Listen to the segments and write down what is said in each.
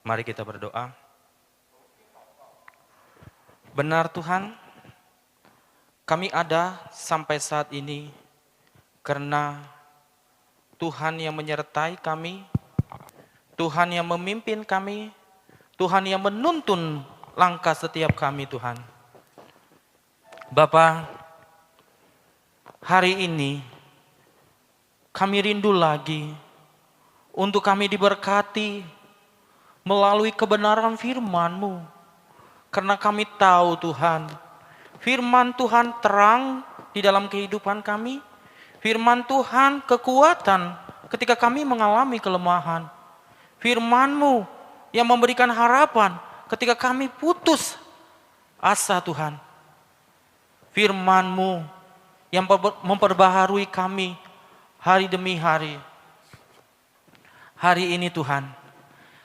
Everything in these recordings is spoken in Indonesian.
Mari kita berdoa. Benar Tuhan, kami ada sampai saat ini karena Tuhan yang menyertai kami, Tuhan yang memimpin kami, Tuhan yang menuntun langkah setiap kami Tuhan. Bapa, hari ini kami rindu lagi untuk kami diberkati melalui kebenaran firman-Mu. Karena kami tahu Tuhan, firman Tuhan terang di dalam kehidupan kami. Firman Tuhan kekuatan ketika kami mengalami kelemahan. Firman-Mu yang memberikan harapan ketika kami putus asa Tuhan. Firman-Mu yang memperbaharui kami hari demi hari. Hari ini Tuhan,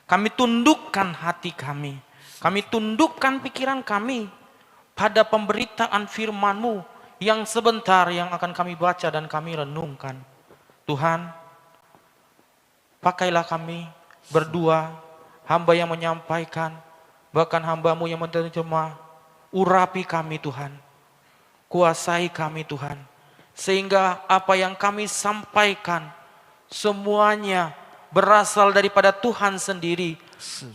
kami tundukkan hati kami. Kami tundukkan pikiran kami pada pemberitaan firman-Mu yang sebentar yang akan kami baca dan kami renungkan. Tuhan, pakailah kami berdua, hamba yang menyampaikan, bahkan hamba-Mu yang menerjemah. Urapi kami Tuhan, kuasai kami Tuhan, sehingga apa yang kami sampaikan semuanya berasal daripada Tuhan sendiri.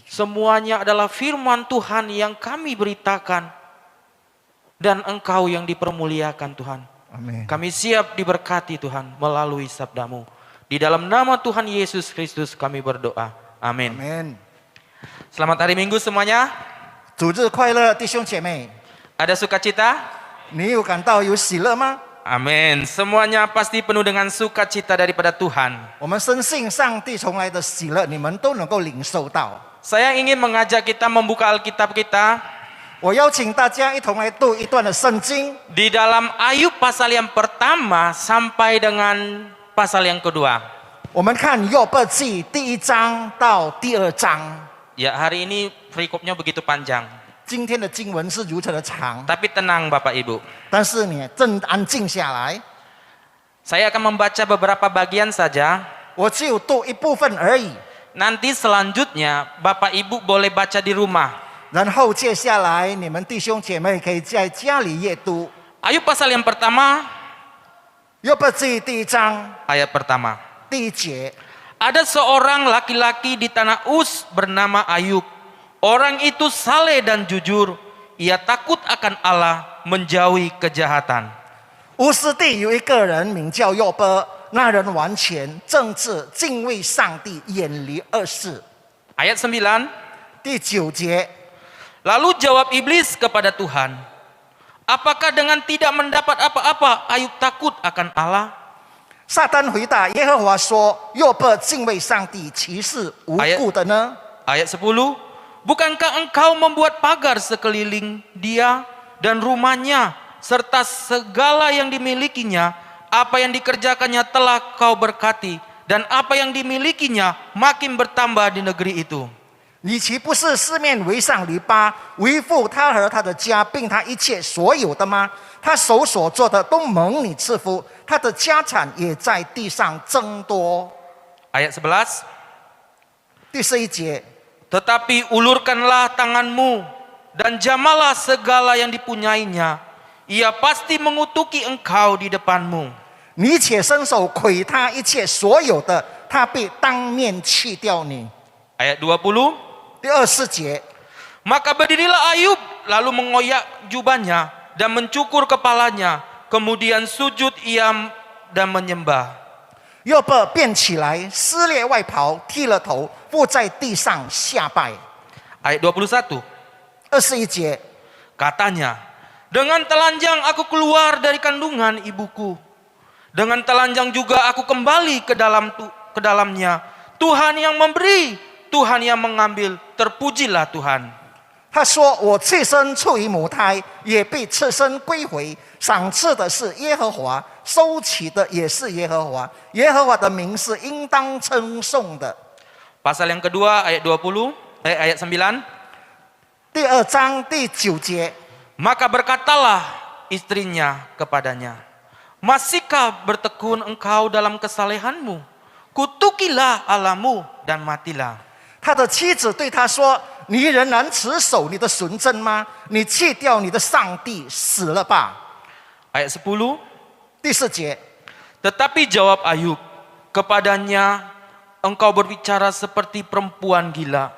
Semuanya adalah firman Tuhan yang kami beritakan. Dan Engkau yang dipermuliakan Tuhan. Amin. Kami siap diberkati Tuhan melalui sabda-Mu. Di dalam nama Tuhan Yesus Kristus kami berdoa. Amin. Amin. Selamat hari Minggu semuanya. 主日快乐，弟兄姐妹！ Ada sukacita? 你有感到有喜乐吗？ Amin. Semuanya pasti penuh dengan sukacita daripada Tuhan. 我们深信上帝从来的喜乐，你们都能够领受到。 Saya ingin mengajak kita membuka Alkitab kita 我邀请大家一同来读一段的圣经， di dalam Ayub pasal yang pertama sampai dengan pasal yang kedua. 我们看约伯记第1章到第2章。 Ya, hari ini perikopnya begitu panjang. 今天的经文是如此的长， Tapi tenang Bapak Ibu. 但是你正安静下来， Saya akan membaca beberapa bagian saja. 我只有读一部分而已。 Nanti selanjutnya Bapak Ibu boleh baca di rumah. 然后接下来你们弟兄姐妹可以在家里阅读 Ayub pasal yang pertama, 约伯记第1章 ayat pertama. 第1节。 Ada seorang laki-laki di tanah Uz bernama Ayub. Orang itu saleh dan jujur. Ia takut akan Allah, menjauhi kejahatan. 乌斯地有一个人名叫约伯，那人完全正直，敬畏上帝，远离恶事。 Ayat 9. 第9节， Lalu jawab iblis kepada Tuhan, apakah dengan tidak mendapat apa-apa Ayub takut akan Allah? 撒旦回答耶和华说：“约伯敬畏上帝，岂是无故的呢？ Ayat 10. Bukankah engkau membuat pagar sekeliling dia dan rumahnya serta segala yang dimilikinya? Apa yang dikerjakannya telah kau berkati, dan apa yang dimilikinya makin bertambah di negeri itu. 你岂不是四面围上篱笆，维护他和他的家，并他一切所有的吗？他手所做的都蒙你赐福，他的家产也在地上增多。” Ayat 11. 第11节， Tetapi ulurkanlah tanganmu dan jamalah segala yang dipunyainya. Ia pasti mengutuki engkau di depanmu. 你且伸手窥他一切所有的，他必当面弃掉你。 Ayat 20. 第24节， Maka berdirilah Ayub lalu mengoyak jubahnya dan mencukur kepalanya. Kemudian sujud ia dan menyembah. 约伯便起来，撕裂外袍，剃了头，伏在地上下拜。 Ayat 21. 21节， Katanya, dengan telanjang aku keluar dari kandungan ibuku. Dengan telanjang juga aku kembali ke dalamnya. Tuhan yang memberi, Tuhan yang mengambil, terpujilah Tuhan. 他说：“我赤身出于母胎，也必赤身归回。赏赐的是耶和华，收取的也是耶和华。耶和华的名是应当称颂的。” Pasal yang kedua ayat 20, ayat 9. 第2章第9节， Maka berkatalah istrinya kepadanya, masihkah bertekun engkau dalam kesalehanmu? Kutukilah Allahmu dan matilah. 他的妻子对他说：“你仍然持守你的纯真吗？你弃掉你的上帝，死了吧。” Ayat 10. 第4节， Tetapi jawab Ayub, kepadanya, engkau berbicara seperti perempuan gila.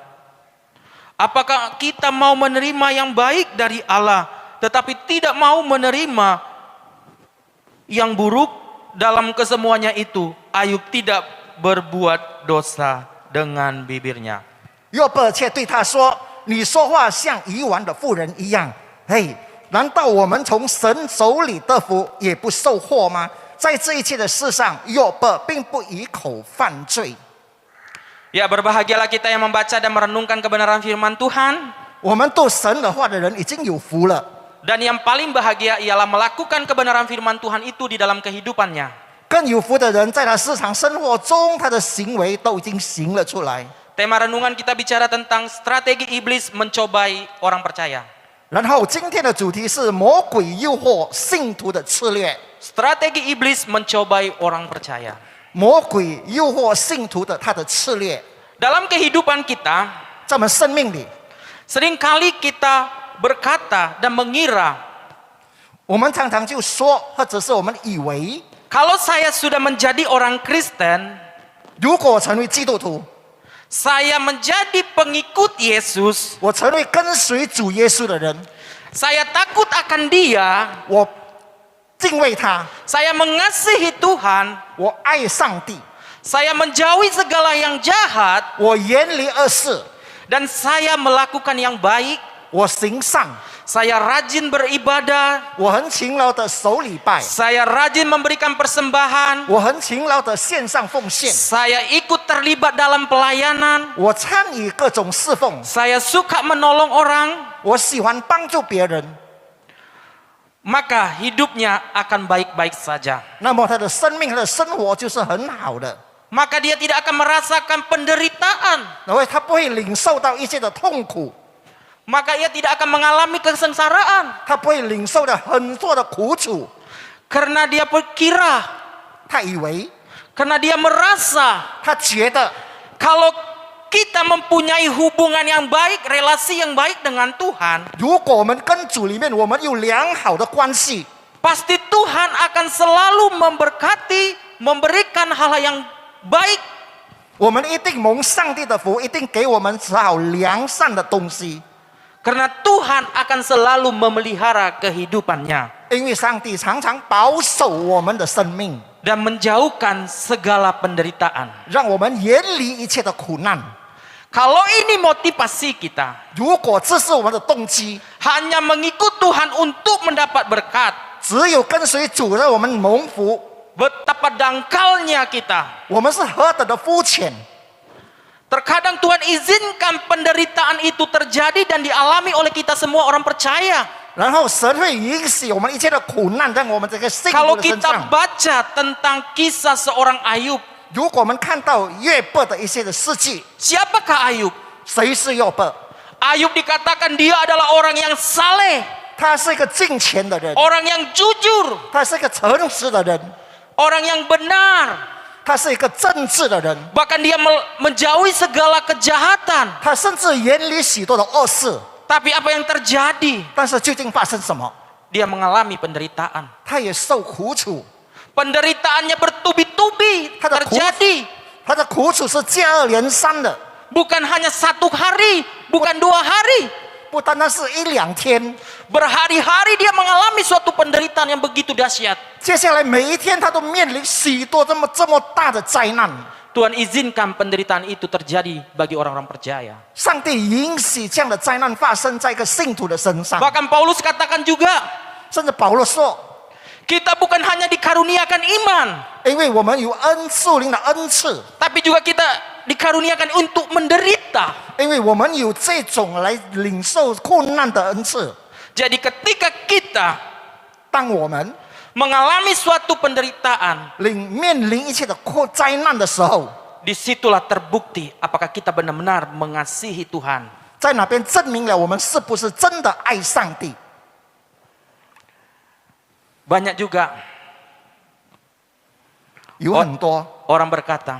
Apakah kita mau menerima yang baik dari Allah, tetapi tidak mau menerima yang buruk? Dalam kesemuanya itu, Ayub tidak berbuat dosa dengan bibirnya. 约伯却对他说：“你说话像愚顽的妇人一样。嘿，难道我们从神手里得福，也不受祸吗？在这一切的事上，约伯并不以口犯罪。” Ya, berbahagialah kita yang membaca dan merenungkan kebenaran firman Tuhan. 我们读神的话的人已经有福了。 Dan yang paling bahagia ialah melakukan kebenaran firman Tuhan itu di dalam kehidupannya. 更有福的人，在他日常生活中，他的行为都已经行了出来。 Tema renungan kita bicara tentang strategi iblis mencobai orang percaya. 然后今天的主题是魔鬼诱惑信徒的策略。 Strategi iblis mencobai orang percaya. 魔鬼诱惑信徒的他的策略， Dalam kehidupan kita, 在我们生命里， seringkali kita berkata dan mengira, 我们常常就说，或者是我们以为， kalau saya sudah menjadi orang Kristen, 如果我成为基督徒， saya menjadi pengikut Yesus, 我成为跟随主耶稣的人， saya takut akan Dia, 我敬畏他， saya mengasihi Tuhan, 我爱上帝， saya menjauhi segala yang jahat, 我远离恶事， dan saya melakukan yang baik, 我行善， saya rajin beribadah, 我很勤劳的守礼拜， saya rajin memberikan persembahan, 我很勤劳的献上奉献， saya ikut terlibat dalam pelayanan, 我参与各种侍奉， saya suka menolong orang, 我喜欢帮助别人， maka hidupnya akan baik-baik saja. 那么他的生命、他的生活就是很好的， Maka dia tidak akan merasakan penderitaan, 因为他不会领受到一切的痛苦， maka ia tidak akan mengalami kesengsaraan, 他不会领受到很多的苦楚， karena dia berkira, 他以为， karena dia merasa 他觉得， kalau kita mempunyai hubungan yang baik, relasi yang baik dengan Tuhan, 如果我们跟主里面我们有良好的关系， pasti Tuhan akan selalu memberkati, memberikan hal yang baik. 我们一定蒙上帝的福，一定给我们好良善的东西， Karena Tuhan akan selalu memelihara kehidupannya 因为上帝常常保守我们的生命， dan menjauhkan segala penderitaan. 让我们远离一切的苦难。 Kalau ini motivasi kita, 如果这是我们的动机， hanya mengikut Tuhan untuk mendapat berkat, 只有跟随主让我们蒙福， betapa dangkalnya kita. 我们是何等的肤浅。 Terkadang Tuhan izinkan penderitaan itu terjadi dan dialami oleh kita semua orang percaya. 然后神会允许我们一切的苦难，让我们这个信徒 Kalau 的身 kita 上。 baca tentang kisah seorang Ayub, 如果我们看到约伯的一些的事迹， siapakah Ayub? 谁是约伯？ Ayub dikatakan dia adalah orang yang saleh, 他是一个敬虔的人， orang yang jujur, 他是一个诚实的人， orang yang benar. 他是一个正直的人， Bahkan dia menjauhi segala kejahatan. 他甚至远离许多的恶事。 Tapi apa yang terjadi? 但是究竟发生什么？ Dia mengalami penderitaan. 他也受苦楚， Penderitaannya bertubi-tubi 他的苦 terjadi. 他的苦楚是接二连三的， Bukan hanya 1 hari, bukan 2 hari. 不单单是一两天， Berhari-hari dia mengalami suatu penderitaan yang begitu dahsyat. 接下来每一天他都面临许多这么大的灾难。 Tuhan izinkan penderitaan itu terjadi bagi orang-orang percaya. 上帝允许这样的灾难发生在一个信徒的身上， Bahkan Paulus katakan juga, 甚至保罗说， kita bukan hanya dikaruniakan iman, 因为我们有属灵的恩赐， tapi juga kita dikaruniakan untuk menderita. 因为我们有这种来领受困难的恩赐。 Jadi ketika kita 当我们 mengalami suatu penderitaan, 面临一切的灾难的时候， disitulah terbukti apakah kita benar-benar mengasihi Tuhan. 在哪边证明了我们是不是真的爱上帝？ Banyak juga 有很多 orang berkata,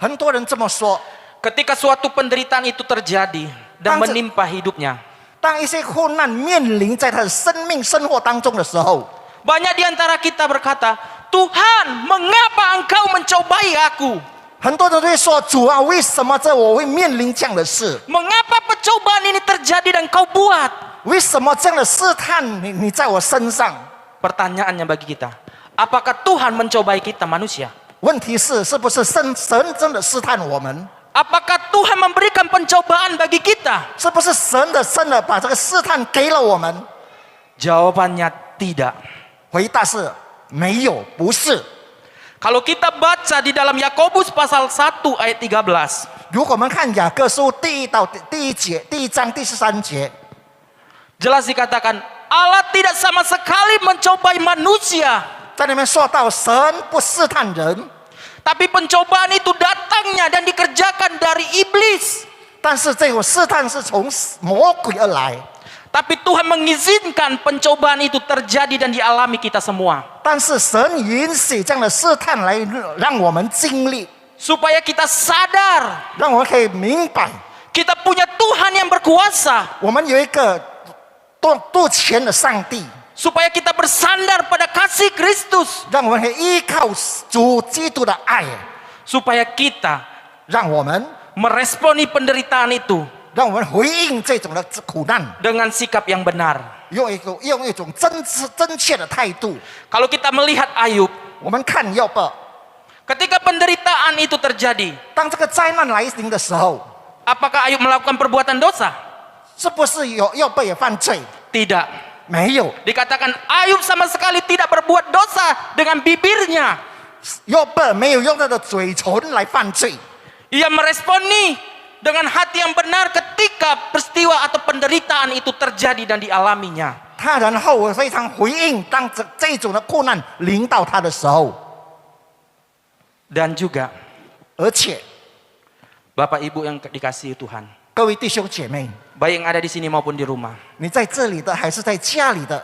很多人这么说， Ketika suatu penderitaan itu terjadi dan Tangse- menimpa hidupnya, 当一些困难面临在他的生命生活当中的时候， banyak di antara kita berkata, Tuhan, mengapa engkau mencobai aku? 很多人会说：“主啊，为什么我会面临这样的事？ Mengapa pencobaan ini terjadi dan kau buat?” 为什么这样的试探你在我身上？” Pertanyaannya bagi kita, apakah Tuhan mencobai kita manusia? 问题是不是神真的试探我们？ Apakah Tuhan memberikan pencobaan bagi kita? 是不是神的把这个试探给了我们？ Jawabannya tidak. 回答是没有，不是。 Kalau kita baca di dalam Yakobus pasal 1 ayat 13, 如果我们看雅各书第一章第13节， jelas dikatakan Allah tidak sama sekali mencobai manusia, 在那边说到神不试探人， tapi pencobaan itu datangnya dan dikerjakan dari iblis. 但是这种试探是从魔鬼而来。 Tapi Tuhan mengizinkan pencobaan itu terjadi dan dialami kita semua, 但是神允许这样的试探来让我们经历， supaya kita sadar 让我们可以明白， kita punya Tuhan yang berkuasa, 我们有一个多钱的上帝， supaya kita bersandar pada kasih Kristus, 让我们可以依靠主基督的爱， supaya kita 让我们 meresponi penderitaan itu 让我们回应这种的苦难， dengan sikap yang benar. 用一种真切的态度。 Kalau kita melihat Ayub, 我们看约伯， ketika penderitaan itu terjadi, 当这个灾难来临的时候， apakah Ayub melakukan perbuatan dosa? 是不是约伯也犯罪？ Tidak. 没有， Dikatakan Ayub sama sekali tidak berbuat dosa dengan bibirnya. 约伯没有用他的嘴唇来犯罪， Ia meresponi dengan hati yang benar ketika peristiwa atau penderitaan itu terjadi dan dialaminya. 他然后非常回应，当这种的困难临到他的时候， Dan juga 而且 Bapak Ibu yang dikasihi Tuhan, 各位弟兄姐妹， baik yang ada di sini maupun di rumah, 你在这里的还是在家里的，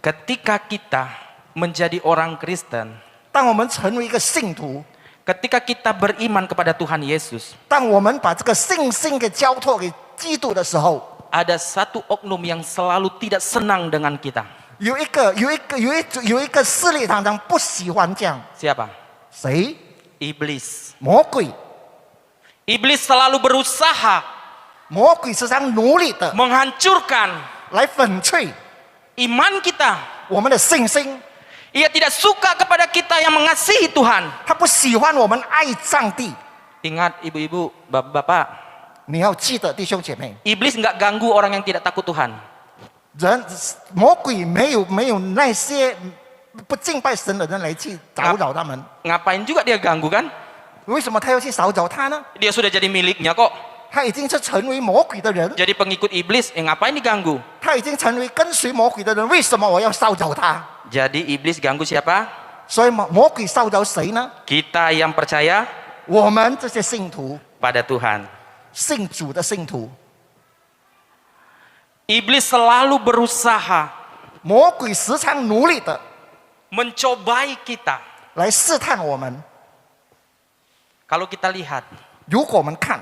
ketika kita menjadi orang Kristen, 当我们成为一个信徒， ketika kita beriman kepada Tuhan Yesus, 当我们把这个信心给交托给基督的时候， ada satu oknum yang selalu tidak senang dengan kita. 有一个势力常常不喜欢这样， Siapa? 谁？ Iblis. 魔鬼， Iblis selalu berusaha 魔鬼时常努力的 menghancurkan 来粉碎 iman kita. 我们的信心， Ia tidak suka kepada kita yang mengasihi Tuhan. 他不喜欢我们爱上帝。 Ingat ibu-ibu, bapak-bapak, 你要记得，弟兄姐妹， iblis nggak ganggu orang yang tidak takut Tuhan. 魔鬼没有那些不敬拜神的人来去打扰他们。 Ngapain juga dia ganggu kan? 为什么他要去骚扰他呢？ Dia sudah jadi miliknya kok. 他已经是成为魔鬼的人， Jadi pengikut iblis, ngapain diganggu? 他已经成为跟随魔鬼的人，为什么我要骚扰他？ Jadi iblis ganggu siapa? 所以魔鬼骚扰谁呢？ Kita yang percaya 我们这些信徒， pada Tuhan. 信主的信徒， Iblis selalu berusaha 魔鬼时常努力的 mencobai kita. 来试探我们。 Kalau kita lihat 如果我们看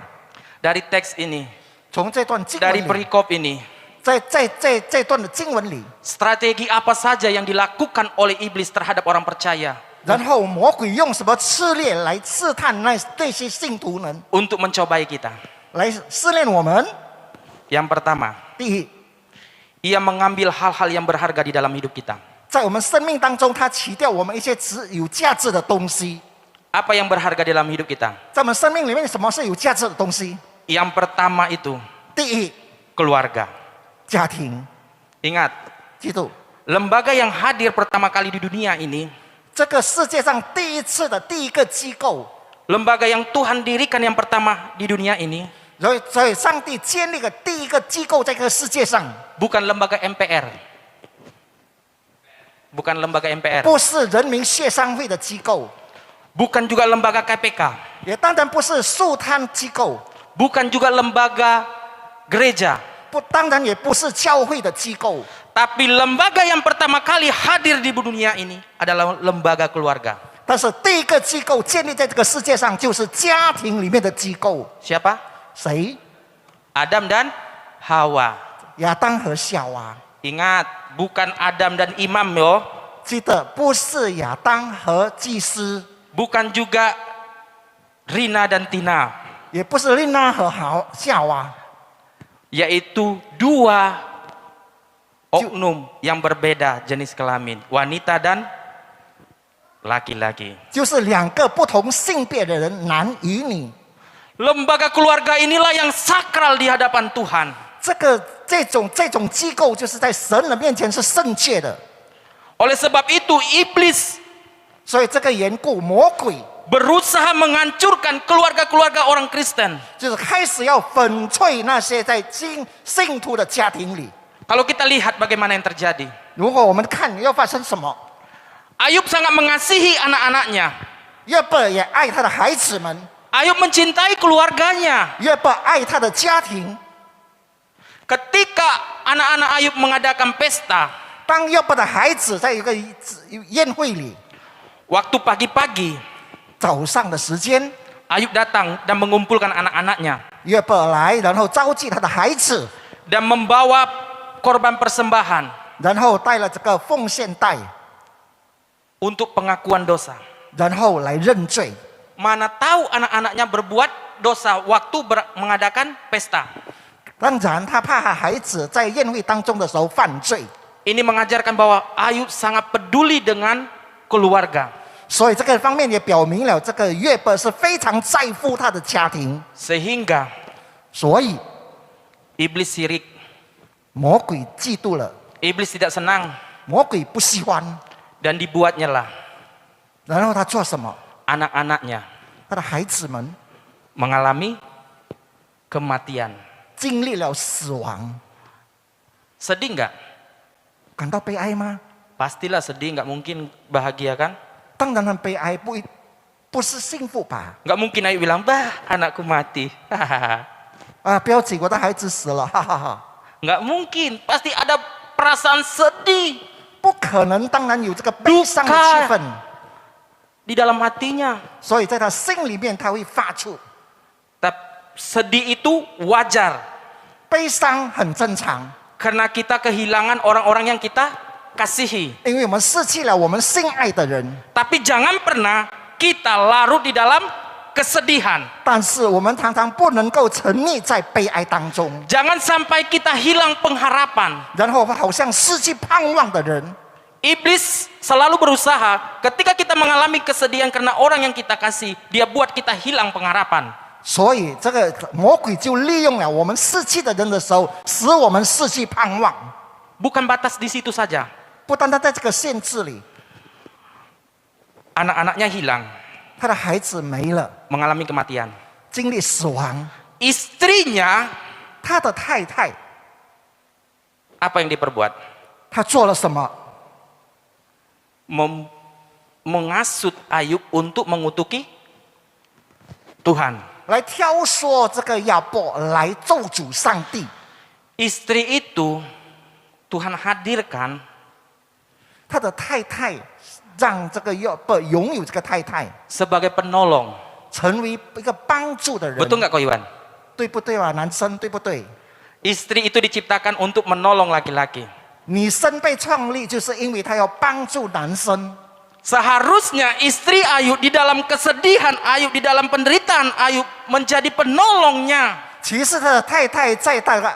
dari teks ini, 从这段经 dari 文里， perikop ini, 在这段的经文里， strategi apa saja yang dilakukan oleh iblis terhadap orang percaya 然后魔鬼用什么策略来试探那些信徒呢？ untuk mencobai kita? 来试炼我们。 Yang pertama, 第一， ia mengambil hal-hal yang berharga di dalam hidup kita. 在我们生命当中，他取掉我们一些有价值的东西。 Apa yang berharga dalam hidup kita? 在我们生命里面，什么是有价值的东西？ Yang pertama itu 第一， keluarga. 家庭。 Ingat, 记住， lembaga yang hadir pertama kali di dunia ini, 这个世界上第一个机构， lembaga yang Tuhan dirikan yang pertama di dunia ini, 所以上帝建立了第一个机构在这个世界上， bukan lembaga MPR. Bukan lembaga MPR. 不是人民协商会的机构， Bukan juga lembaga KPK. 也当然不是树摊机构， Bukan juga lembaga gereja. 当然也不是教会的机构。 Tapi lembaga yang pertama kali hadir di dunia ini adalah lembaga keluarga. 但是第一个机构建立在这个世界上，就是家庭里面的机构。 Siapa? 谁？ Adam dan Hawa. 亚当和夏娃。 Ingat, bukan Adam dan Imam yo. 记得不是亚当和祭司， Bukan juga Rina dan Tina. 也不是琳娜和夏娃， Yaitu dua oknum yang berbeda jenis kelamin. Wanita dan laki-laki. 就是两个不同性别的人，男与女。 Lembaga keluarga inilah yang sakral di hadapan Tuhan. 这种机构就是在神的面前是圣洁的， Oleh sebab itu iblis 所以这个缘故，魔鬼 berusaha menghancurkan keluarga-keluarga orang Kristen. 就是开始要粉碎那些在信徒的家庭里。 Kalau kita lihat bagaimana yang terjadi. 如果我们看要发生什么， Ayub sangat mengasihi anak-anaknya. 约伯也爱他的孩子们， Ayub mencintai keluarganya. 约伯爱他的家庭。 Ketika anak-anak Ayub mengadakan pesta, 当约伯的孩子在一个宴会里， waktu pagi-pagi 早上的时间， Ayub datang dan mengumpulkan anak-anaknya 约伯来，然后召集他的孩子， dan membawa korban persembahan 然后带了这个奉献袋， untuk pengakuan dosa. 然后来认罪。 Mana tahu anak-anaknya berbuat dosa waktu mengadakan pesta. 当然，他怕孩子在宴会当中的时候犯罪， Ini mengajarkan bahwa Ayub sangat peduli dengan keluarga. 所以这个方面也表明了这个约伯是非常在乎他的家庭。 Sehingga 所以 iblis sirik, 魔鬼嫉妒了， iblis tidak senang 魔鬼不喜欢， dan dibuatnya lah 然后他做什么？ anak-anaknya 他的孩子们 mengalami kematian. 经历了死亡， Sedih nggak? 感到悲哀吗？ Pastilah sedih, nggak mungkin bahagia kan? 当然很悲哀，不是幸福吧？ Nggak mungkin Ayub bilang, bah anakku mati. 啊，不要紧，我的孩子死了，哈哈哈。 Nggak mungkin, pasti ada perasaan sedih 不可能，当然有这个悲伤的气氛， di dalam hatinya. 所以在他心里面他会发出 Tapi sedih itu wajar 悲伤，很正常， karena kita kehilangan orang-orang yang kita kasihi. 因为我们失去了我们心爱的人。 Tapi jangan pernah kita larut di dalam kesedihan. 但是我们常常不能够沉溺在悲哀当中， Jangan sampai kita hilang pengharapan. 然后好像失去盼望的人。 Iblis selalu berusaha ketika kita mengalami kesedihan karena orang yang kita kasih, dia buat kita hilang pengharapan. 所以这个魔鬼就利用了我们失去的人的时候，使我们失去盼望。 Bukan batas di situ saja. 不单单在这个限制里， Anak-anaknya hilang, 他的孩子没了， mengalami kematian. 经历死亡。 Istrinya 他的太太， apa yang diperbuat? 他做了什么？ Mengasut Ayub untuk mengutuki Tuhan. 来挑唆这个亚伯来咒诅上帝。 Istri itu Tuhan hadirkan 他的太太让这个亚伯拥有这个太太， sebagai penolong. 成为一个帮助的人。 Betul nggak kau Iwan? 对不对啊？男生对不对？ Istri itu diciptakan untuk menolong laki-laki. 女生被创立就是因为她要帮助男生。 Seharusnya istri Ayub di dalam kesedihan Ayub, di dalam penderitaan Ayub menjadi penolongnya. 其实他的太太在那个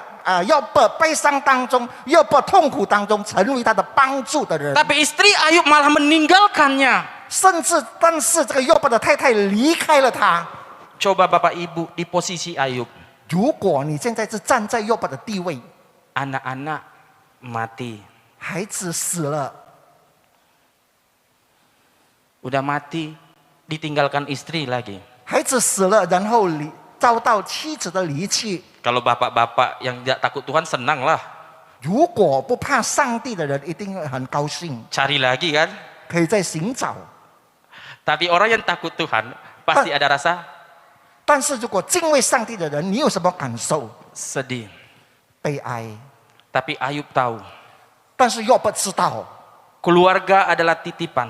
亚伯悲伤当中，亚伯痛苦当中，成为他的帮助的人。 Tapi istri Ayub malah meninggalkannya. 甚至，但是这个亚伯的太太离开了他。 Coba Bapak Ibu di posisi Ayub. 如果你现在是站在亚伯的地位， Anak-anak mati. 孩子死了， Udah mati, ditinggalkan istri lagi. 孩子死了，然后遭到妻子的离弃。 Kalau bapak-bapak yang tidak takut Tuhan senang lah. 如果不怕上帝的人，一定会很高兴， Cari lagi kan. 可以再寻找。 Tapi orang yang takut Tuhan pasti ada rasa 但是如果敬畏上帝的人，你有什么感受？ sedih. 悲哀。 Tapi Ayub tahu 但是亚伯知道， keluarga adalah titipan.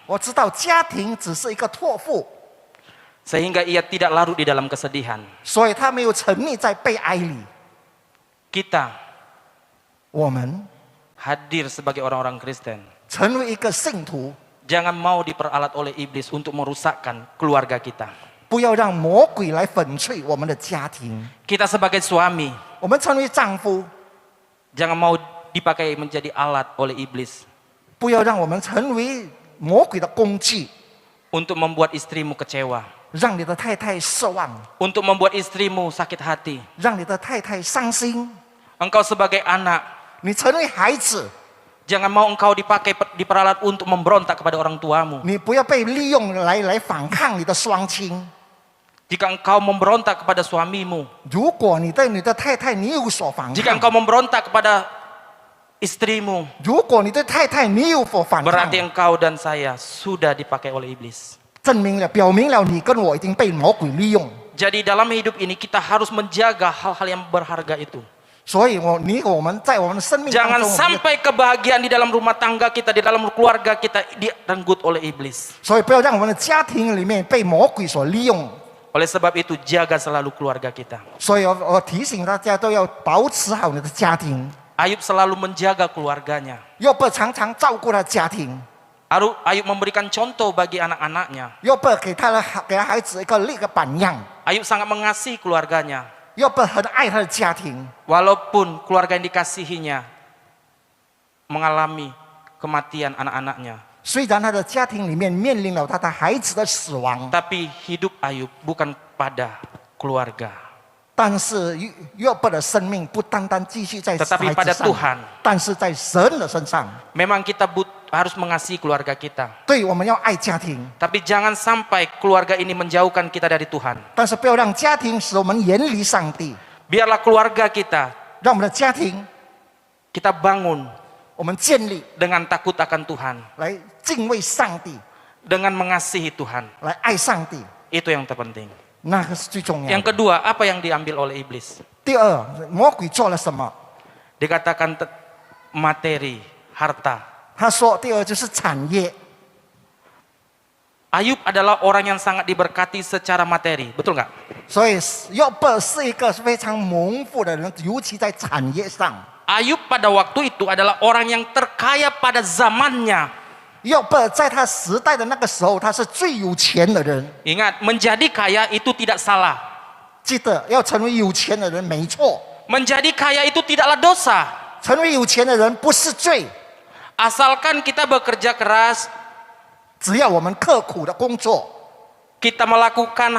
我知道家庭只是一个托付， sehingga ia tidak larut di dalam kesedihan. 所以他没有沉溺在悲哀里。 Kita 我们 hadir sebagai orang-orang Kristen. 成为一个信徒， Jangan mau diperalat oleh iblis untuk merusakkan keluarga kita. 不要让魔鬼来粉碎我们的家庭。 Kita sebagai suami, 我们成为丈夫， jangan mau dipakai menjadi alat oleh iblis 不要让我们成为魔鬼的工具， untuk membuat istrimu kecewa, 让你的太太失望， untuk membuat istrimu sakit hati. 让你的太太伤心。 Engkau sebagai anak, 你成为孩子， jangan mau engkau diperalat untuk memberontak kepada orang tuamu. 你不要被利用来反抗你的双亲。 Jika engkau memberontak kepada suamimu, 如果你对你的太太你有所反 jika 抗， engkau memberontak kepada istrimu, 如果你对太太你有所反抗， berarti engkau dan saya sudah dipakai oleh iblis. 证明了表明了你跟我已经被魔鬼利用。 Jadi dalam hidup ini kita harus menjaga hal-hal yang berharga itu. 所以我们在我们的生命当 Jangan 中，我们 sampai kebahagiaan di dalam rumah tangga kita, di dalam keluarga kita direnggut oleh iblis. 所以不要让我们的家庭里面被魔鬼所利用。 Oleh sebab itu jaga selalu keluarga kita. 所以我提醒大家都要保持好你的家庭。 Ayub selalu menjaga keluarganya. 约伯常常照顾他家庭， Ayub memberikan contoh bagi anak-anaknya. 约伯给他孩子立个榜样。 Ayub sangat mengasihi keluarganya. 约伯很爱他的家庭， Walaupun keluarga yang dikasihinya mengalami kematian anak-anaknya. 虽然他的家庭里面面临了他的孩子的死亡， Tapi hidup Ayub bukan pada keluarga. 但是约伯的生命不单单继续在孩 Tetapi 子 pada 上， Tuhan. 但是在神的身上。 Memang kita harus mengasihi keluarga kita. 对，我们要爱家庭， Tapi jangan sampai keluarga ini menjauhkan kita dari Tuhan. 但是不要让家庭使我们远离上帝。 Biarlah keluarga kita, 让我们的家庭， kita bangun 我们建立 dengan takut akan Tuhan. 来敬畏上帝， Dengan mengasihi Tuhan. 来爱上帝， Itu yang terpenting. 那个是最重要 Yang 的。 kedua, apa yang diambil oleh iblis? 第二，魔鬼做了什么？ Dikatakan materi, harta. 他说，第二就是产业。 Ayub adalah orang yang sangat diberkati secara materi. Betul nggak? 所以约伯是一个非常蒙福的人，尤其在产业上。 Ayub pada waktu itu adalah orang yang terkaya pada zamannya. 约伯在他时代的那个时候，他是最有钱的人。 Ingat, menjadi kaya itu tidak salah. 记得要成为有钱的人，没错。 Menjadi kaya itu tidaklah dosa. 成为有钱的人不是罪， Asalkan kita bekerja keras, 只要我们刻苦的工作， kita melakukan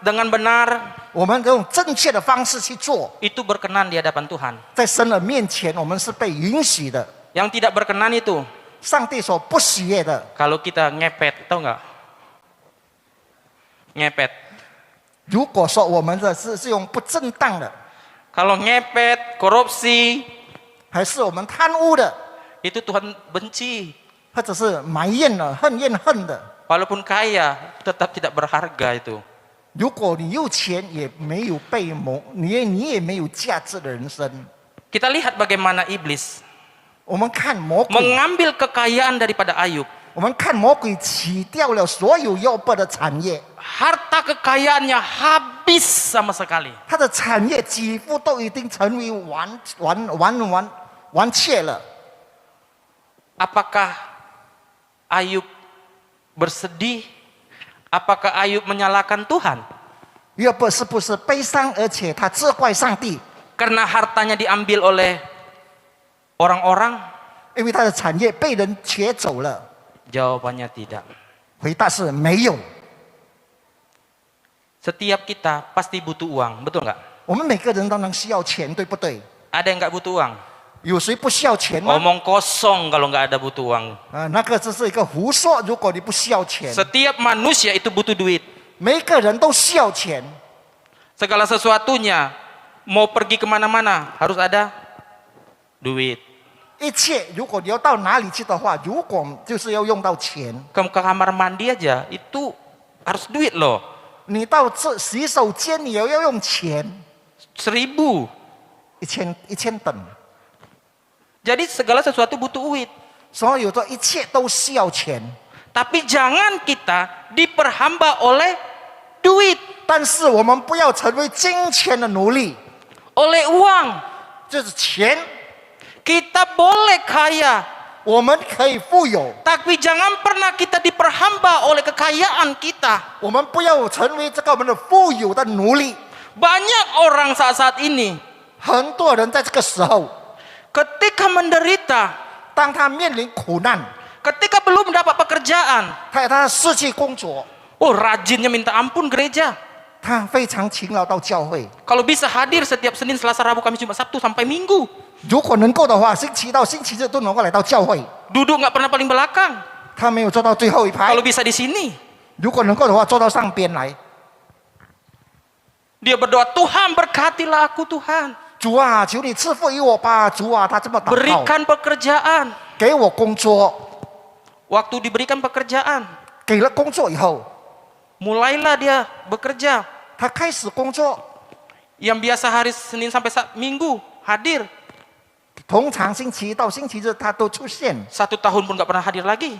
dengan benar, 我们用正确的方式去做， itu berkenan di hadapan Tuhan. 在神的面前，我们是被允许的。 Yang tidak berkenan itu, 上帝所不喜悦的， kalau kita ngepet, tahu nggak? Ngepet. 如果说我们的是用不正当的， Kalau ngepet, korupsi, 还是我们贪污的， itu Tuhan benci. 或者是埋怨了、怨恨的。 Walaupun kaya, tetap tidak berharga itu. 如果你有钱，也没有被你也没有价值的人生。 Kita lihat bagaimana iblis 我们看魔鬼， mengambil kekayaan daripada Ayub. 我们看魔鬼起掉了所有约伯的产业， Harta kekayaannya habis sama sekali. 他的产业几乎都已经成为完切了。 Apakah Ayub bersedih? Apakah Ayub menyalahkan Tuhan? 约伯是不是悲伤，而且他责怪上帝？ Karena hartanya diambil oleh orang-orang? 因为他的产业被人劫走了。 Jawabannya tidak. 回答是没有。 Setiap kita pasti butuh uang, betul nggak? 我们每个人都能需要钱，对不对？ Ada yang nggak butuh uang? 有谁不需要钱吗？ Omong kosong kalau nggak ada butuh uang. 那个只是一个胡说。如果你不需要钱， Setiap manusia itu butuh duit. 每个人都需要钱。 Segala sesuatunya, mau pergi kemana-mana harus ada duit. 一切，如果你要到哪里去的话，如果就是要用到钱。 Ke kamar mandi aja itu harus duit loh. 你到洗手间，你也要用钱1000. ，1000等。 Jadi segala sesuatu butuh duit. 所有的一切都需要钱。Tapi jangan kita diperhamba oleh duit, 但是我们不要成为金钱的奴隶， oleh uang. 就是钱， Kita boleh kaya, 我们可以富有， tapi jangan pernah kita diperhamba oleh kekayaan kita. 我们不要成为这个我们的富有的奴隶。 Banyak orang saat ini 很多人在这个时候， ketika menderita, 当他面临苦难， ketika belum mendapat pekerjaan, 他失去工作， oh rajinnya minta ampun gereja. 他非常勤劳到教会。 Kalau bisa hadir setiap Senin, Selasa, Rabu, Kamis, Jumat, Sabtu sampai Minggu. 如果能够的话，星期到星期日都能够来到教会。 Duduk nggak pernah paling belakang. 他没有坐到最后一排 Kalau，bisa di sini, 如果能够的话，坐到上边来。 dia berdoa, Tuhan berkatilah aku Tuhan. 主啊，求你赐福于我吧，主啊，他这么祷告， Berikan pekerjaan. 给我工作。 Waktu diberikan pekerjaan, 给了工作以后， mulailah dia bekerja. 他开始工作。 Yang biasa hari Senin sampai Minggu hadir, 通常星期一到星期日他都出现， 1 tahun pun nggak pernah hadir lagi.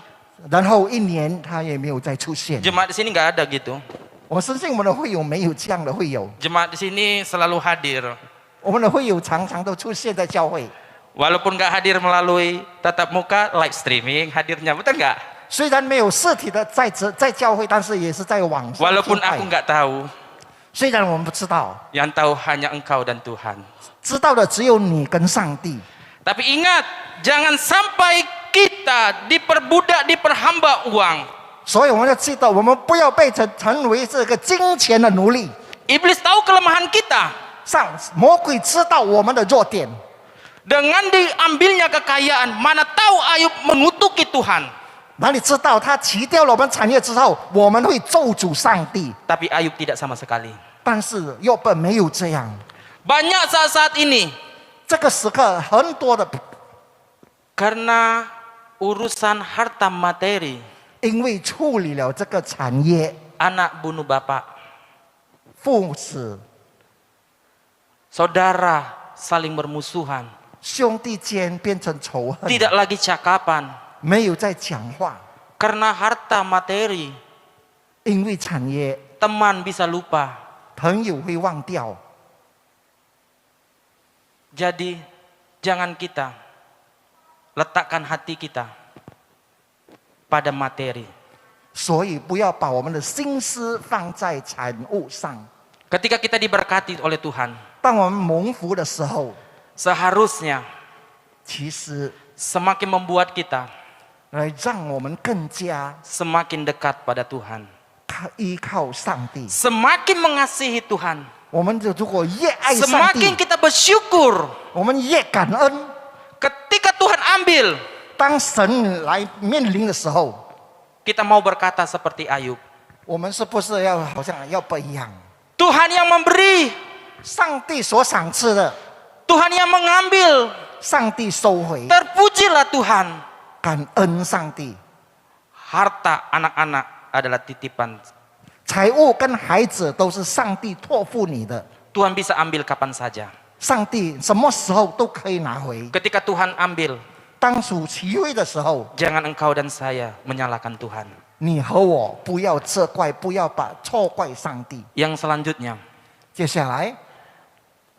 然后一年他也没有再出现。 Jemaat di sini nggak ada gitu. 我相信我们的会友没有这样的会友， Jemaat di sini selalu hadir. 我们的会友常常都出现在教会。 Walaupun nggak hadir melalui tatap muka, live streaming hadirnya, betul nggak? 虽然没有实体的在教会，但是也是在网上。 Walaupun aku nggak tahu, 虽然我们不知道， yang tahu hanya Engkau dan Tuhan. 知道的只有你跟上帝。 Tapi ingat, jangan sampai kita diperbudak, diperhamba uang. 所以我们要记得，我们不要被成为这个金钱的奴隶。 Iblis tahu kelemahan kita. 魔鬼知道我们的弱点， Dengan diambilnya kekayaan, mana tahu Ayub mengutuki Tuhan. 哪里知道他提掉了我们产业之后，我们会咒诅上帝。 Tapi Ayub tidak sama sekali. 但是约伯没有这样。 Banyak saat-saat ini, 这个时刻很多的， karena urusan harta materi, 因为处理了这个产业， anak bunuh bapak, 父子 saudara saling bermusuhan, 兄弟间变成仇恨， tidak lagi cakapan. 没有在讲话， Karena harta materi, 因为产业， teman bisa lupa. 朋友会忘掉。 Jadi jangan kita letakkan hati kita pada materi. 所以不要把我们的心思放在产物上。 Ketika kita diberkati oleh Tuhan, 当我们蒙福的时候， seharusnya 其实 semakin membuat kita 来让我们更加 semakin dekat pada Tuhan. 依靠上帝。 Semakin mengasihi Tuhan, 我们如果越爱上 semakin 帝， kita bersyukur. 我们越感恩。 Ketika Tuhan ambil, 当神来面临的时候， kita mau berkata seperti Ayub. 我们是不是要好像要不一样？ Tuhan yang memberi, 上帝所赏赐的， Tuhan yang mengambil. 上帝收回。 Terpujilah Tuhan. 感恩上帝， Harta anak-anak adalah titipan. 财物跟孩子都是上帝托付你的。 Tuhan bisa ambil kapan saja. 上帝什么时候都可以拿回。 Ketika Tuhan ambil, 当属其位的时候， jangan engkau dan saya menyalahkan Tuhan. 你和我不要责怪，不要把错怪上帝。 Yang selanjutnya, 接下来，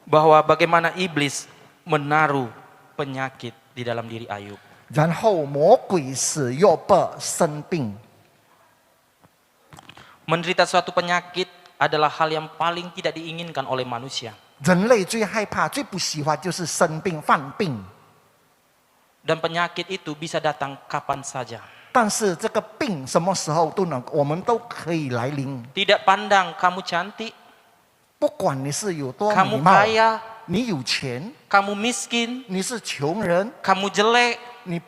bahwa bagaimana iblis menaruh penyakit di dalam diri Ayub. 然后魔鬼使约伯生病。 Menderita suatu penyakit adalah hal yang paling tidak diinginkan oleh manusia. 人类最害怕、最不喜欢就是生病、犯病。 Dan penyakit itu bisa datang kapan saja. 但是这个病什么时候都能，我们都可以来临。 Tidak pandang kamu cantik, 不管你是有多美 kamu 貌， kaya, 你有钱， kamu miskin, 你是穷人， kamu jelek. 你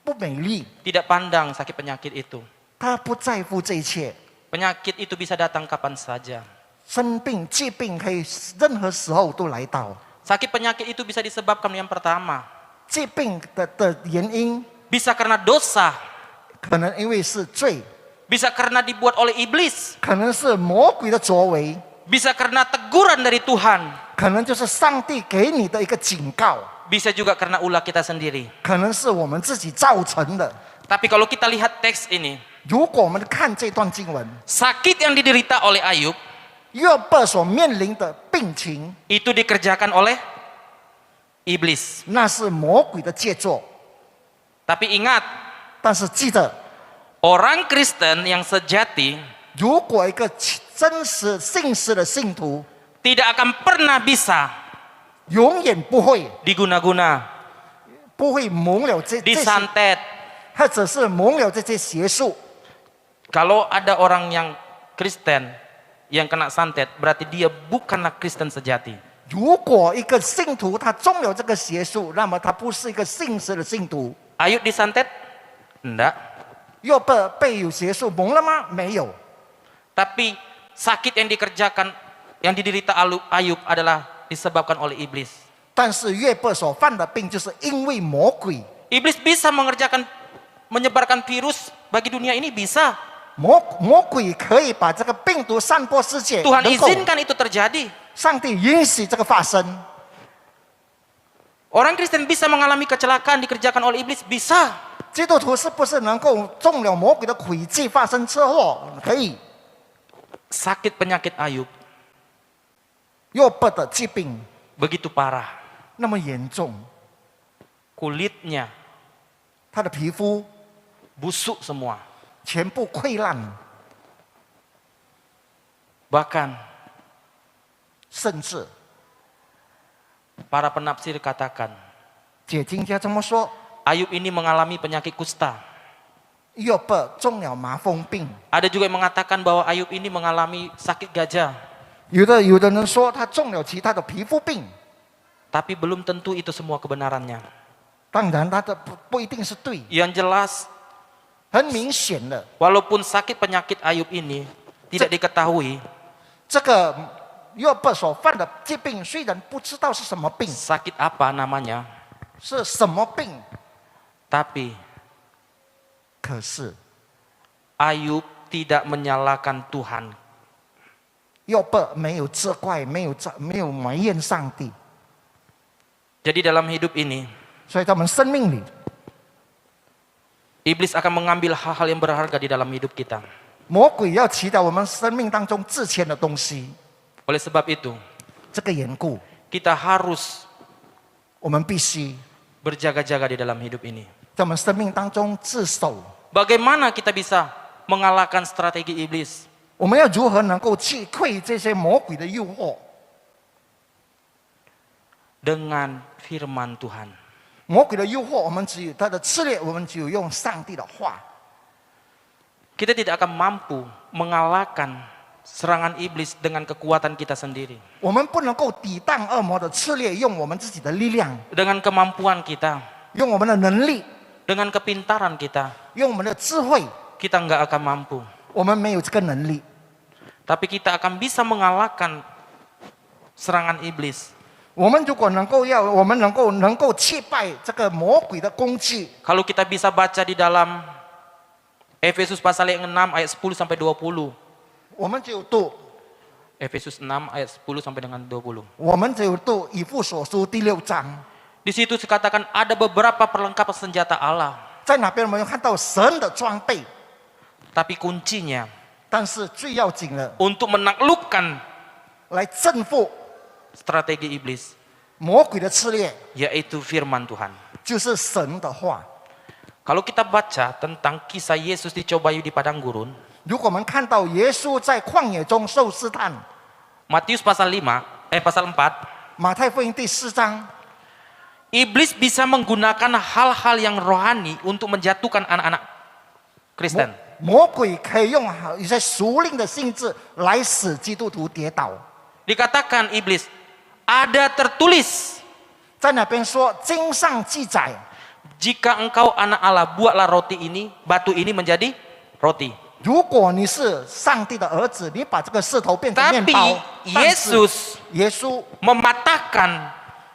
不美丽， Tidak pandang sakit penyakit itu. 他不在乎这一切。 Penyakit itu bisa datang kapan saja. 生病、疾病可以任何时候都来到。 Sakit penyakit itu bisa disebabkan yang pertama. 疾病的原因， Bisa karena dosa. 可能因为是罪， Bisa karena dibuat oleh iblis. 可能是魔鬼的作为， Bisa karena teguran dari Tuhan. 可能就是上帝给你的一个警告， Bisa juga karena ulah kita sendiri. 可能是我们自己造成的。 Tapi kalau kita lihat teks ini, 如果我们看这段经文， sakit yang diderita oleh Ayub 约伯所面临的病情， itu dikerjakan oleh iblis. 那是魔鬼的杰作。 Tapi ingat, 但是记得， orang Kristen yang sejati 如果一个真实信实的信徒， tidak akan pernah bisa 永远不会 diguna-guna, 不会蒙了这些， disantet. 或者是蒙了这些邪术。 Kalau ada orang yang Kristen yang kena santet, berarti dia bukanlah Kristen sejati. 如果一个信徒他中了这个邪术，那么他不是一个信实的信徒。 Ayub disantet? Enggak. 约伯被有邪术蒙了吗？没有。 Tapi sakit yang dikerjakan, yang diderita Ayub adalah disebabkan oleh iblis. 但是约伯所犯的病，就是因为魔鬼。 Iblis bisa menyebarkan virus bagi dunia ini, bisa. 魔鬼可以把这个病毒散播世界， Tuhan 能够 izinkan itu terjadi. 上帝允许这个发生。 Orang Kristen bisa mengalami kecelakaan dikerjakan oleh iblis, bisa. 基督徒是不是能够中了魔鬼的诡计发生车祸？可以。 Sakit penyakit Ayub 约伯的疾病 begitu parah. 那么严重， Kulitnya 他的皮肤 busuk semua. 全部溃烂， Bahkan 甚至 para penafsir katakan, 解经家这么说， Ayub ini mengalami penyakit kusta. 约伯中了麻风病。 Ada juga yang mengatakan bahwa Ayub ini mengalami sakit gajah. 有的人说他中了其他的皮肤病， Tapi belum tentu itu semua kebenarannya. 当然他的不一定是对， Yang jelas, 很明显的， walaupun sakit penyakit Ayub ini tidak diketahui, 这个约伯所犯的疾病虽然不知道是什么病， sakit apa namanya, 是什么病， tapi 可是 Ayub tidak menyalahkan Tuhan. 约伯没有责怪，没有埋怨上帝。 Jadi dalam hidup ini, 所以在我们生命里， iblis akan mengambil hal-hal yang berharga di dalam hidup kita. 魔鬼要取代我们生命当中值钱的东西。 Oleh sebab itu, 这个缘故， kita harus 我们必须 berjaga-jaga di dalam hidup ini. 在我们生命当中自守。 Bagaimana kita bisa mengalahkan strategi iblis? 我们要如何能够击溃这些魔鬼的诱惑？ Dengan firman Tuhan. 魔鬼的诱惑，我们只有他的策略，我们只有用上帝的话。 Kita tidak akan mampu mengalahkan serangan iblis dengan kekuatan kita sendiri. 我们不能够抵挡恶魔的策略，用我们自己的力量， Dengan kemampuan kita, 用我们的能力， dengan kepintaran kita, 用我们的智慧， kita nggak akan mampu. 我们没有这个能力。 Tapi kita akan bisa mengalahkan serangan iblis. 我们如果我们能够击败这个魔鬼的攻击， Kalau kita bisa baca di dalam Efesus pasal yang 6 ayat 10 sampai 20. 我们只有读， Efesus 6 ayat 10 sampai dengan 20. 我们只有读以弗所书第6章， Di situ dikatakan ada beberapa perlengkapan senjata Allah. 在哪边我们看到神的装备， Tapi kuncinya 但是最要紧的， untuk menaklukkan 来征服 strategi iblis, 魔鬼的策略， yaitu firman Tuhan. 就是神的话。 Kalau kita baca tentang kisah Yesus dicobai di padang gurun, 如果我们看到耶稣在旷野中受试探， Matius pasal 4, 马太福音第4章， iblis bisa menggunakan hal-hal yang rohani untuk menjatuhkan anak-anak Kristen. 魔鬼可以用一些属灵的性质来使基督徒跌倒。 Dikatakan iblis, ada tertulis, 在那边说经上记载， jika engkau anak Allah, buatlah roti ini, batu ini menjadi roti. 如果你是上帝的儿子，你把这个石头变成面 Tapi 包。但是 Yesus 耶稣 mematahkan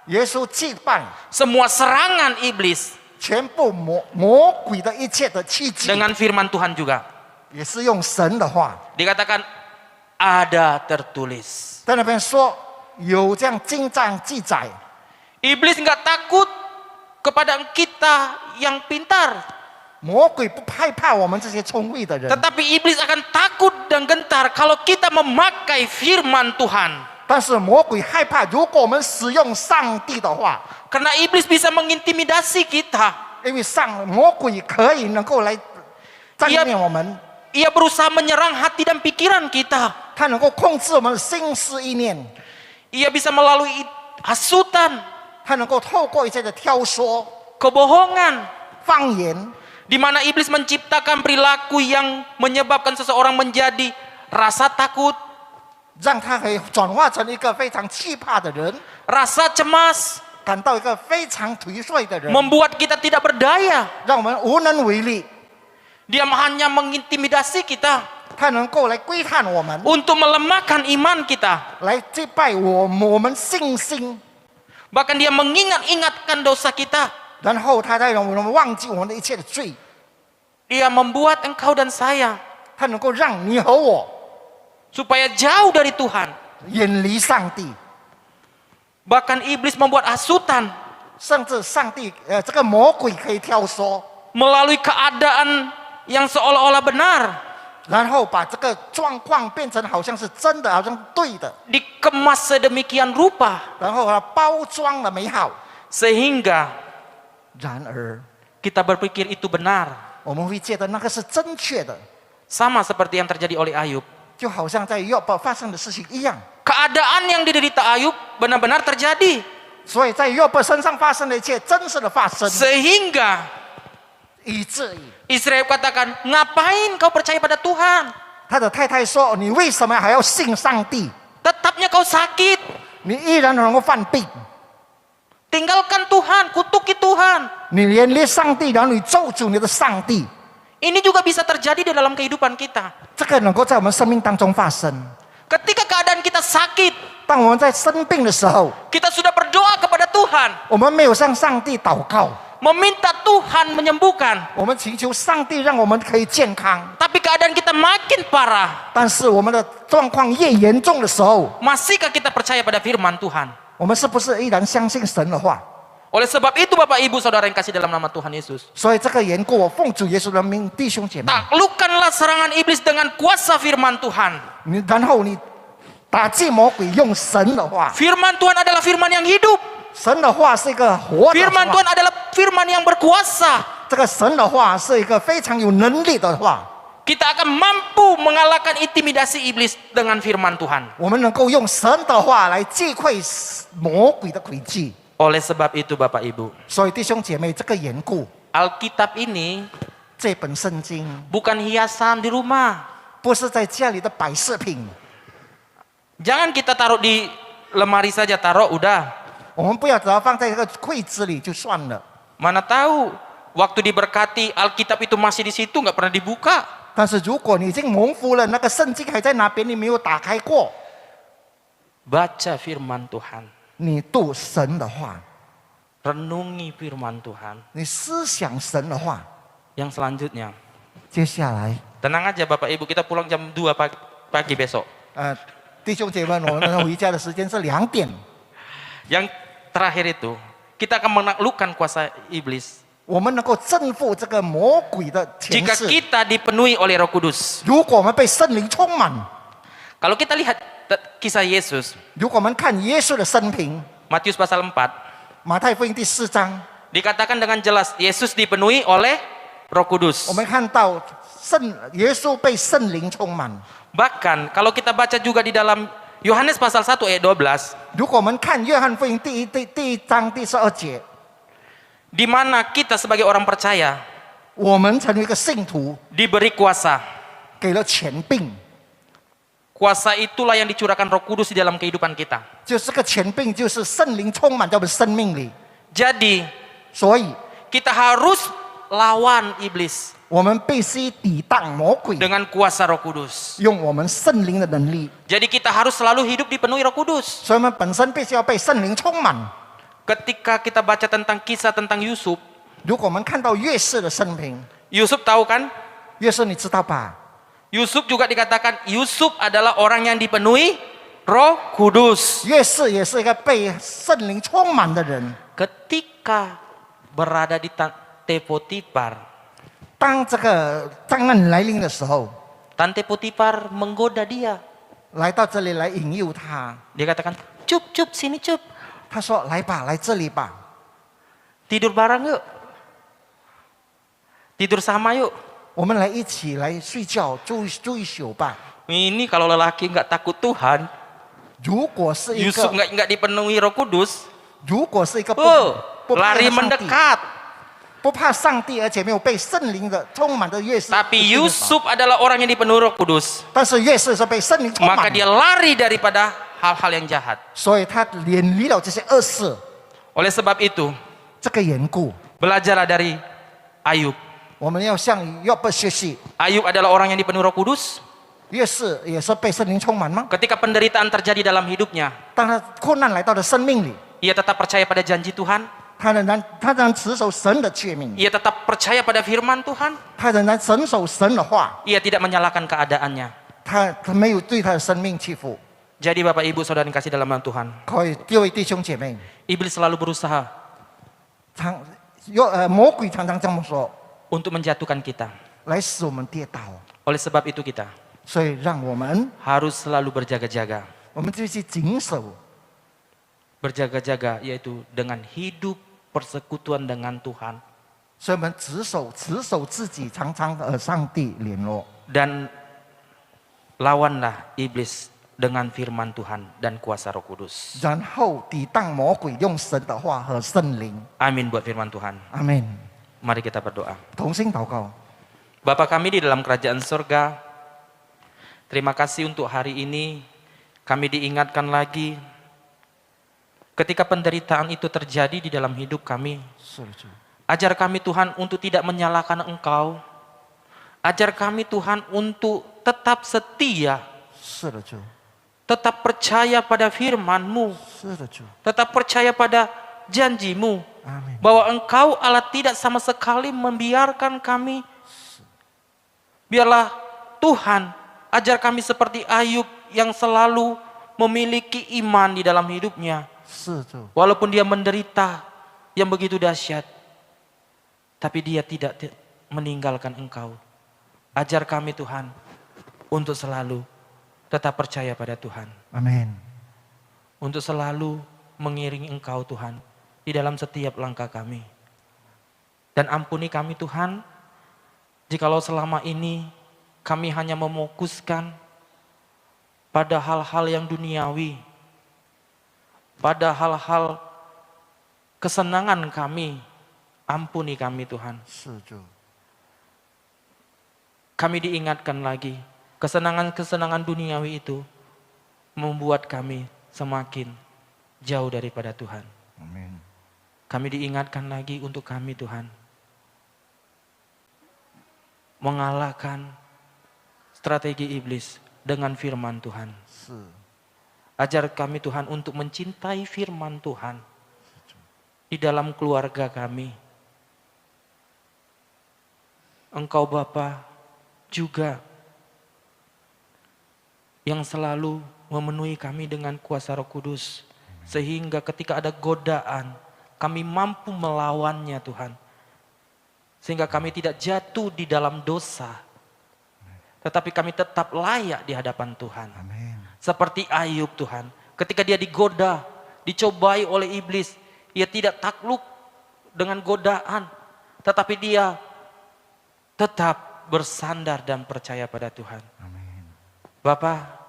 耶稣击败 semua serangan iblis 全部魔鬼的一切的契机， dengan firman Tuhan juga. 也是用神的话。 Dikatakan ada tertulis. 在那边说有这样经上记载， Iblis nggak takut kepada kita yang pintar. 魔鬼不害怕我们这些聪慧的人， Tetapi iblis akan takut dan gentar kalau kita memakai firman Tuhan. 但是魔鬼害怕，如果我们使用上帝的话， Karena iblis bisa mengintimidasi kita. 因为魔鬼可以能够来占领我们， Ia berusaha menyerang hati dan pikiran kita. 他能够控制我们的心思意念， Ia bisa melalui hasutan, 他能够透过一些的挑唆、 kebohongan, 方言， di mana iblis menciptakan perilaku yang menyebabkan seseorang menjadi rasa takut, 让他可以转化成一个非常气怕的人， rasa cemas, 感到一个非常颓废的人， membuat kita tidak berdaya. 让我们无能为力。 Dia hanya mengintimidasi kita 他能够来窥探我们， untuk melemahkan iman kita. 来击败我们信心， Bahkan dia mengingat-ingatkan dosa kita. 然后他再让我们忘记我们的一切的罪， Dia membuat engkau dan saya 他能够让你和我 supaya jauh dari Tuhan. 远离上帝， Bahkan iblis membuat hasutan 甚至这个魔鬼可以挑唆， melalui keadaan yang seolah-olah benar, 然后把这个状况变成好像是真的，好像对的， dikemas sedemikian rupa 然后把它包装的美好。 sehingga 然而， kita berpikir itu benar. 我们会觉得那个是正确的， Sama seperti yang terjadi oleh Ayub. 就好像在约伯发生的事情一样。 Keadaan yang diderita Ayub benar-benar terjadi. 所以在约伯身上发生的一切真实的发生， Sehingga 以至于 istri Ayub katakan, ngapain kau percaya pada Tuhan? 他的太太说：“你为什么还要信上帝？ Tetapnya kau sakit. 你依然能够犯病， Tinggalkan Tuhan, kutuki Tuhan. 你远离上帝，然后你咒诅你的上帝。 Ini juga bisa terjadi di dalam kehidupan kita. 这个能够在我们生命当中发生。 Ketika keadaan kita sakit, 当我们在生病的时候， kita sudah berdoa kepada Tuhan, 我们没有向上帝祷告， meminta Tuhan menyembuhkan. 我们祈求上帝让我们可以健康。 Tapi keadaan kita makin parah. 但是我们的状况越严重的时候， Masihkah kita percaya pada firman Tuhan? 我们是不是依然相信神的话？ Oleh sebab itu Bapak Ibu Saudara yang kasih dalam nama Tuhan Yesus, 所以这个缘故，我奉主耶稣的名，弟兄姐妹， taklukkanlah serangan iblis dengan kuasa firman Tuhan. 然后你打击魔鬼，用神的话。 Firman Tuhan adalah firman yang hidup. 神的话是一个活的 Firman 话， Tuhan adalah firman yang berkuasa. 这个神的话是一个非常有能力的话。 Kita akan mampu mengalahkan intimidasi iblis dengan firman Tuhan. 我们能够用神的话来击溃魔鬼的诡计。 Oleh sebab itu Bapak Ibu, 所以弟兄姐妹，这个缘故， Alkitab ini 这本圣经 bukan hiasan di rumah. 不是在家里的摆饰品， Jangan kita taruh di lemari saja, taruh udah. 我们不要只要放在这个柜子里就算了。 Mana tahu waktu diberkati Alkitab itu masih di situ, nggak pernah dibuka. 但是如果你已经蒙福了，那个圣经还在那边，你没有打开过， Baca firman Tuhan, 你读神的话， renungi firman Tuhan. 你思想神的话。 Yang selanjutnya, 接下来， tenang aja Bapak Ibu, kita pulang jam 2 pagi besok. 弟兄姐妹，我们回家的时间是2点。 Yang terakhir itu, kita akan menaklukkan kuasa iblis 我们能够征服这个魔鬼的权 jika 势。 kita dipenuhi oleh Roh Kudus. 如果我们被圣灵充满， Kalau kita lihat kisah Yesus, 如果我们看耶稣的生平， Matius pasal 4, 马太福音第4章， dikatakan dengan jelas Yesus dipenuhi oleh Roh Kudus. 我们看到耶稣被圣灵充满。 Bahkan kalau kita baca juga di dalam Yohanes pasal 1 ayat 12, 如果我们看约翰福音第一章第12节， di mana kita sebagai orang percaya 我们成为一个信徒， diberi kuasa. 给了权柄， Kuasa itulah yang dicurahkan Roh Kudus di dalam kehidupan kita. 就是这个权柄就是圣灵充满在我们生命里。 Jadi 所以， kita harus lawan iblis 我们必须抵挡魔鬼， dengan kuasa Roh Kudus. 用我们圣灵的能力。 Jadi kita harus selalu hidup dipenuhi Roh Kudus. 所以，我们本身必须要被圣灵充满。 Ketika kita baca tentang kisah tentang Yusuf, 如果我们看到约瑟的生平， Yusuf tahu kan? 约瑟你知道吧？ Yusuf juga dikatakan Yusuf adalah orang yang dipenuhi Roh Kudus. 约瑟也是一个被圣灵充满的人。 Ketika berada di Potifar, 当这个灾难来临的时候， Tante Potifar menggoda dia. 来到这里来引诱他， Dia katakan, "Cup, cup, sini cup. 他说：“来吧，来这里吧， Tidur bareng yuk. Tidur sama yuk." 我们来一起来睡觉，住一宿吧。 Ini kalau lelaki nggak takut Tuhan, 如果是一 Yusuf 个， nggak dipenuhi Roh Kudus, 如果是一个 oh, 不怕 lari 上帝 mendekat. 不怕上帝，而且没有被圣灵的充满的约瑟， Tapi Yusuf adalah orang yang dipenuhi Roh Kudus. 但是约瑟是被圣灵充 Maka 满 dia 的， lari daripada hal-hal yang jahat. 所以他远离了这些恶事。 Oleh sebab itu, 这个缘故， belajarlah dari Ayub. 我们要向约伯学习。 Ayub adalah orang yang dipenuhi Roh Kudus. 约瑟也是被圣灵充满吗？ Ketika penderitaan terjadi dalam hidupnya, 当他困难来到了生命里， ia tetap percaya pada janji Tuhan. 他仍然持守神的诫命， Ia tetap percaya pada firman Tuhan. 他仍然神守神的话， Ia tidak menyalahkan keadaannya. 他没有对他的生命欺负。 Jadi Bapak Ibu Saudara yang kasih dalam nama Tuhan, 各位弟兄姐妹， iblis selalu berusaha 魔鬼常常这么说， untuk menjatuhkan kita. 来使我们跌倒， Oleh sebab itu kita 所以让我们 harus selalu berjaga-jaga. 我们就去谨守， Berjaga-jaga yaitu dengan hidup persekutuan dengan Tuhan. 所以我们持守自己，常常和上帝联络， Dan lawanlah iblis dengan firman Tuhan dan kuasa Roh Kudus. 然后抵挡魔鬼，用神的话和圣灵。 Amin buat firman Tuhan. 阿门。 Mari kita berdoa. 同心祷告， Bapa kami di dalam kerajaan surga, terima kasih untuk hari ini kami diingatkan lagi ketika penderitaan itu terjadi di dalam hidup kami. 是的主， Ajar kami Tuhan untuk tidak menyalahkan Engkau. Ajar kami Tuhan untuk tetap setia, 是的主， tetap percaya pada firman-Mu, 是的主， tetap percaya pada janji-Mu, 阿门。 bahwa Engkau Allah tidak sama sekali membiarkan kami. Biarlah Tuhan ajar kami seperti Ayub yang selalu memiliki iman di dalam hidupnya. 是主， Walaupun dia menderita yang begitu dahsyat, tapi dia tidak meninggalkan Engkau. Ajar kami Tuhan untuk selalu tetap percaya pada Tuhan. 阿门。 Untuk selalu mengiringi Engkau Tuhan di dalam setiap langkah kami. Dan ampuni kami Tuhan, jikalau selama ini kami hanya memokuskan pada hal-hal yang duniawi, pada hal-hal kesenangan kami, ampuni kami Tuhan. 是主， Kami diingatkan lagi, kesenangan-kesenangan duniawi itu membuat kami semakin jauh daripada Tuhan. 阿门。 Kami diingatkan lagi untuk kami Tuhan mengalahkan strategi iblis dengan firman Tuhan. 是， Ajar kami Tuhan untuk mencintai firman Tuhan di dalam keluarga kami. Engkau Bapa juga yang selalu memenuhi kami dengan kuasa Roh Kudus. Sehingga ketika ada godaan, kami mampu melawannya Tuhan. Sehingga kami tidak jatuh di dalam dosa. Tetapi kami tetap layak di hadapan Tuhan. 阿门。 Seperti Ayub Tuhan. Ketika dia digoda, dicobai oleh iblis. Ia tidak takluk dengan godaan. Tetapi dia tetap bersandar dan percaya pada Tuhan. 阿门。 Bapa,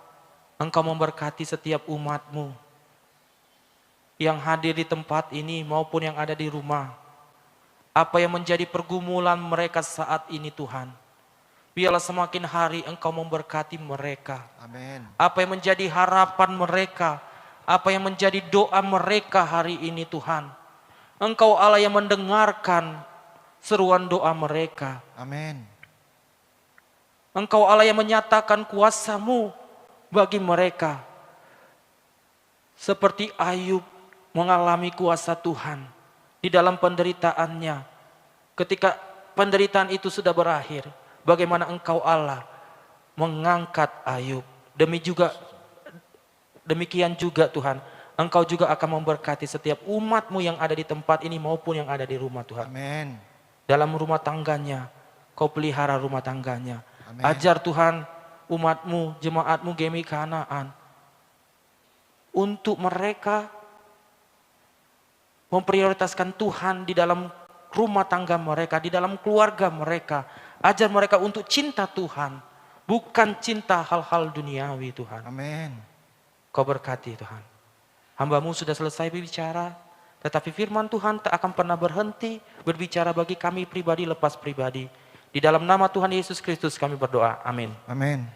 Engkau memberkati setiap umat-Mu yang hadir di tempat ini maupun yang ada di rumah. Apa yang menjadi pergumulan mereka saat ini Tuhan, biarlah semakin hari Engkau memberkati mereka. 阿门。 Apa yang menjadi harapan mereka, apa yang menjadi doa mereka hari ini Tuhan. Engkau Allah yang mendengarkan seruan doa mereka. 阿门。 Engkau Allah yang menyatakan kuasa-Mu bagi mereka. Seperti Ayub mengalami kuasa Tuhan di dalam penderitaannya. Ketika penderitaan itu sudah berakhir, bagaimana Engkau Allah mengangkat Ayub. Demikian juga Tuhan, Engkau juga akan memberkati setiap umat-Mu yang ada di tempat ini maupun yang ada di rumah Tuhan.阿门。 Dalam rumah tangganya, Kau pelihara rumah tangganya. Amin. Ajar Tuhan umatmu, jemaatmu Gemi Kanaan. Untuk mereka memprioritaskan Tuhan di dalam rumah tangga mereka, di dalam keluarga mereka. Ajar mereka untuk cinta Tuhan, bukan cinta hal-hal duniawi Tuhan. Amin. Kau berkati Tuhan. Hamba-Mu sudah selesai berbicara, tetapi firman Tuhan tak akan pernah berhenti berbicara bagi kami pribadi lepas pribadi. Di dalam nama Tuhan Yesus Kristus kami berdoa. Amin. Amin.